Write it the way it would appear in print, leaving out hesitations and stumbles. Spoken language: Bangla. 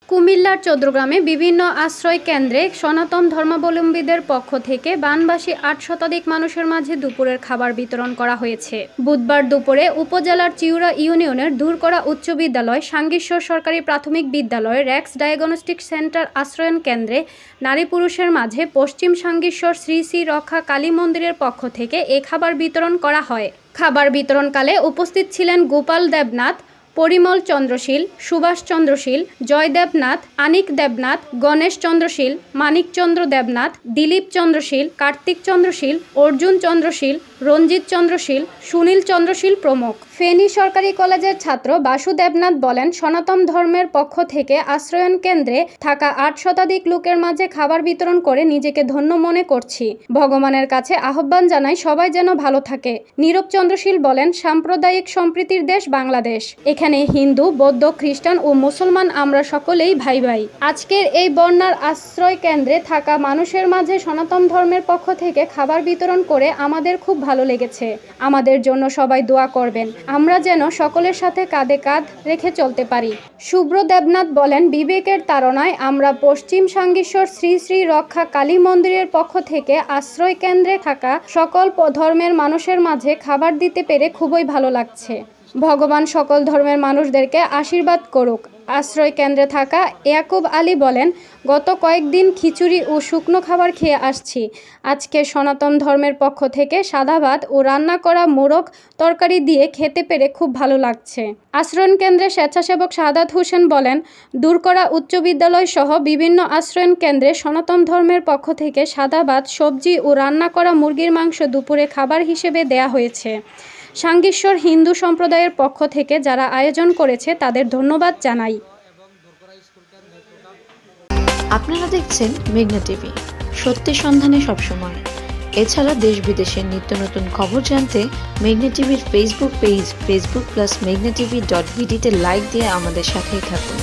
কুমিল্লার চৌদ্দগ্রামে বিভিন্ন আশ্রয় কেন্দ্রে সনাতন ধর্মাবলম্বীদের পক্ষ থেকে বানবাসী ৮ শতাধিক মানুষের মাঝে দুপুরের খাবার বিতরণ করা হয়েছে। বুধবার দুপুরে উপজেলার চিউরা ইউনিয়নের দূরকড়া উচ্চ বিদ্যালয়, সাঙ্গীশ্বর সরকারি প্রাথমিক বিদ্যালয়, রেক্স ডায়াগনস্টিক সেন্টার আশ্রয়ন কেন্দ্রে নারী পুরুষের মাঝে পশ্চিম সাঙ্গীশ্বর শ্রী শ্রী রক্ষা কালী মন্দিরের পক্ষ থেকে এ খাবার বিতরণ করা হয়। খাবার বিতরণকালে উপস্থিত ছিলেন গোপাল দেবনাথ, পরিমল চন্দ্রশীল, সুভাষ চন্দ্রশীল, জয় দেবনাথ, আনিক দেবনাথ, গণেশ চন্দ্রশীল, মানিকচন্দ্র দেবনাথ, দিলীপ চন্দ্রশীল, কার্তিক চন্দ্রশীল, অর্জুন চন্দ্রশীল, রঞ্জিত চন্দ্রশীল, সুনীল চন্দ্রশীল প্রমুখ। ফেনী সরকারি কলেজের ছাত্র বাসু দেবনাথ বলেন, সনাতন ধর্মের পক্ষ থেকে আশ্রয়ন কেন্দ্রে থাকা ৮ শতাধিক লোকের মাঝে খাবার বিতরণ করে নিজেকে ধন্য মনে করছি। ভগবানের কাছে আহ্বান জানাই সবাই যেন ভালো থাকে। নীরব চন্দ্রশীল বলেন, সাম্প্রদায়িক সম্প্রীতির দেশ বাংলাদেশ। এখানে হিন্দু, বৌদ্ধ, খ্রিস্টান ও মুসলমান আমরা সকলেই ভাই ভাই। আজকের এই বন্যার আশ্রয় কেন্দ্রে থাকা মানুষের মাঝে সনাতন ধর্মের পক্ষ থেকে খাবার বিতরণ করে আমাদের খুব ভালো লেগেছে। আমাদের জন্য সবাই দোয়া করবেন, আমরা যেন সকলের সাথে কাঁধে কাঁধ রেখে চলতে পারি। শুভ্র দেবনাথ বলেন, বিবেকের তাড়নায় আমরা পশ্চিম সাঙ্গীশ্বর শ্রী শ্রী রক্ষা কালী মন্দিরের পক্ষ থেকে আশ্রয় কেন্দ্রে থাকা সকল ধর্মের মানুষের মাঝে খাবার দিতে পেরে খুবই ভালো লাগছে। ভগবান সকল ধর্মের মানুষদেরকে আশীর্বাদ করুক। আশ্রয় কেন্দ্রে থাকা ইয়াকুব আলী বলেন, গত কয়েকদিন খিচুড়ি ও শুকনো খাবার খেয়ে আসছি। আজকে সনাতন ধর্মের পক্ষ থেকে সাদা ভাত ও রান্না করা মোরগ তরকারি দিয়ে খেতে পেরে খুব ভালো লাগছে। আশ্রয়ন কেন্দ্রে স্বেচ্ছাসেবক শাহাদাত হোসেন বলেন, দূরকড়া উচ্চ বিদ্যালয় সহ বিভিন্ন আশ্রয়ন কেন্দ্রে সনাতন ধর্মের পক্ষ থেকে সাদা ভাত, সবজি ও রান্না করা মুরগির মাংস দুপুরে খাবার হিসেবে দেয়া হয়েছে। সাঙ্গীশ্বর হিন্দু সম্প্রদায়ের পক্ষ থেকে যারা আয়োজন করেছে তাদের ধন্যবাদ জানাই। আপনারা দেখছেন মেঘনা টিভি, সত্যের সন্ধানে সবসময়। এছাড়া দেশ বিদেশের নিত্য নতুন খবর জানতে মেঘনা টিভির ফেসবুক পেজ facebook+meghnaTV.bd তে লাইক দিয়ে আমাদের সাথেই থাকুন।